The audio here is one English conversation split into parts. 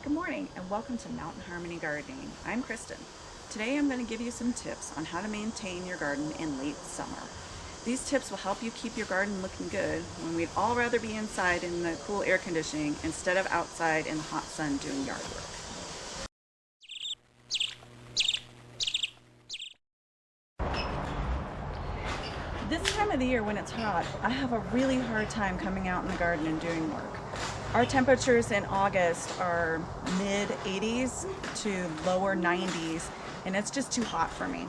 Good morning and welcome to Mountain Harmony Gardening. I'm Kristen. Today I'm going to give you some tips on how to maintain your garden in late summer. These tips will help you keep your garden looking good when we'd all rather be inside in the cool air conditioning instead of outside in the hot sun doing yard work. This time of the year when it's hot, I have a really hard time coming out in the garden and doing work. Our temperatures in August are mid 80s to lower 90s, and it's just too hot for me.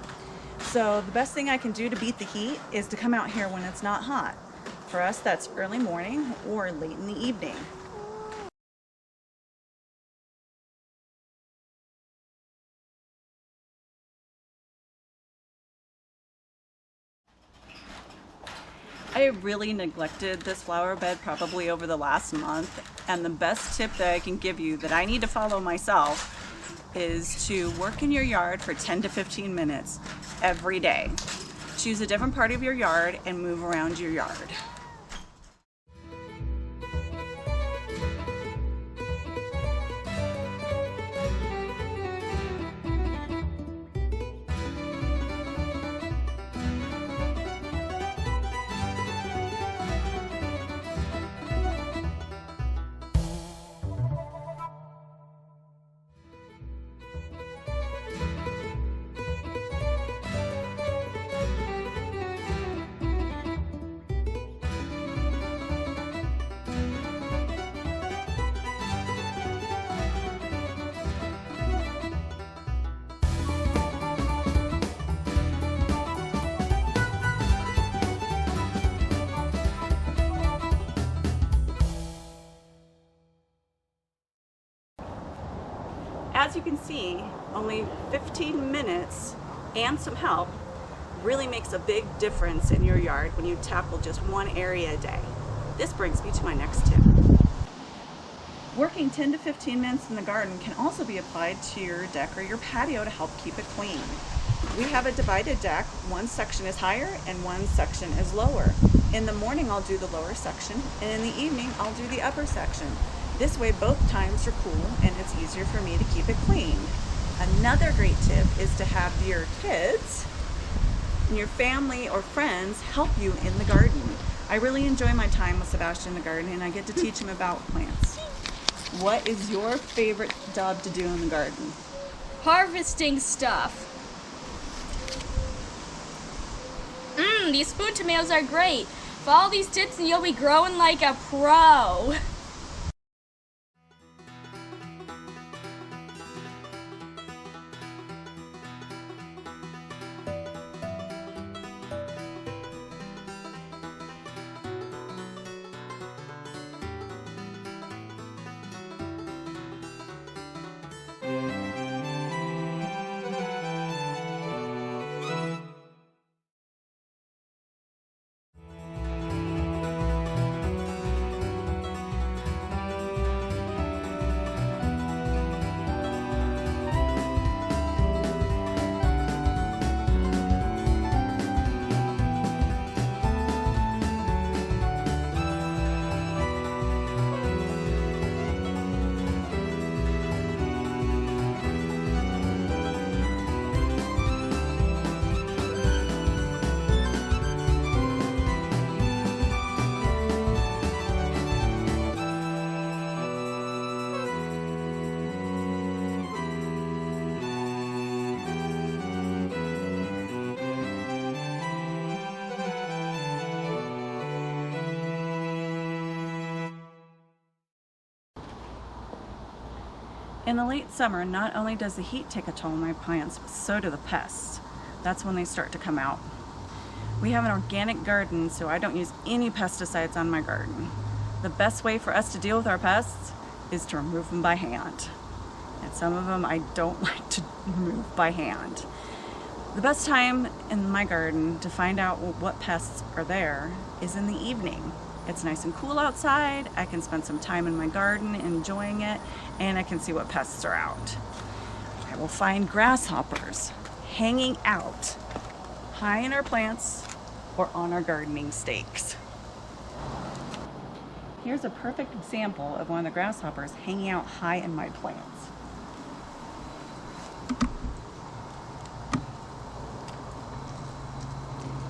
So the best thing I can do to beat the heat is to come out here when it's not hot. For us, that's early morning or late in the evening. I really neglected this flower bed probably over the last month, and the best tip that I can give you that I need to follow myself is to work in your yard for 10 to 15 minutes every day. Choose a different part of your yard and move around your yard. As you can see, only 15 minutes and some help really makes a big difference in your yard when you tackle just one area a day. This brings me to my next tip. Working 10 to 15 minutes in the garden can also be applied to your deck or your patio to help keep it clean. We have a divided deck. One section is higher and one section is lower. In the morning I'll do the lower section, and in the evening I'll do the upper section. This way both times are cool and it's easier for me to keep it clean. Another great tip is to have your kids and your family or friends help you in the garden. I really enjoy my time with Sebastian in the garden, and I get to teach him about plants. What is your favorite job to do in the garden? Harvesting stuff. These food tomatoes are great. Follow these tips and you'll be growing like a pro. In the late summer, not only does the heat take a toll on my plants, but so do the pests. That's when they start to come out. We have an organic garden, so I don't use any pesticides on my garden. The best way for us to deal with our pests is to remove them by hand. And some of them I don't like to remove by hand. The best time in my garden to find out what pests are there is in the evening. It's nice and cool outside. I can spend some time in my garden enjoying it, and I can see what pests are out. I will find grasshoppers hanging out high in our plants or on our gardening stakes. Here's a perfect example of one of the grasshoppers hanging out high in my plants.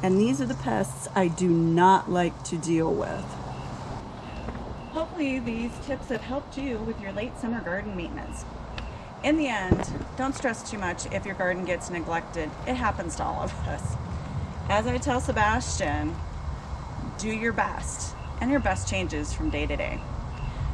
And these are the pests I do not like to deal with. Hopefully these tips have helped you with your late summer garden maintenance. In the end, don't stress too much if your garden gets neglected. It happens to all of us. As I tell Sebastian, do your best, and your best changes from day to day.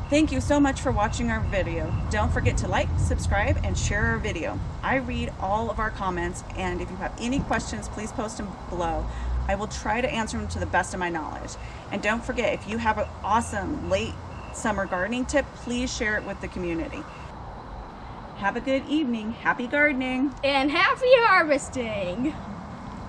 Thank you so much for watching our video. Don't forget to like, subscribe, and share our video. I read all of our comments, and if you have any questions, please post them below. I will try to answer them to the best of my knowledge. And don't forget, if you have an awesome late summer gardening tip, please share it with the community. Have a good evening. Happy gardening. And happy harvesting.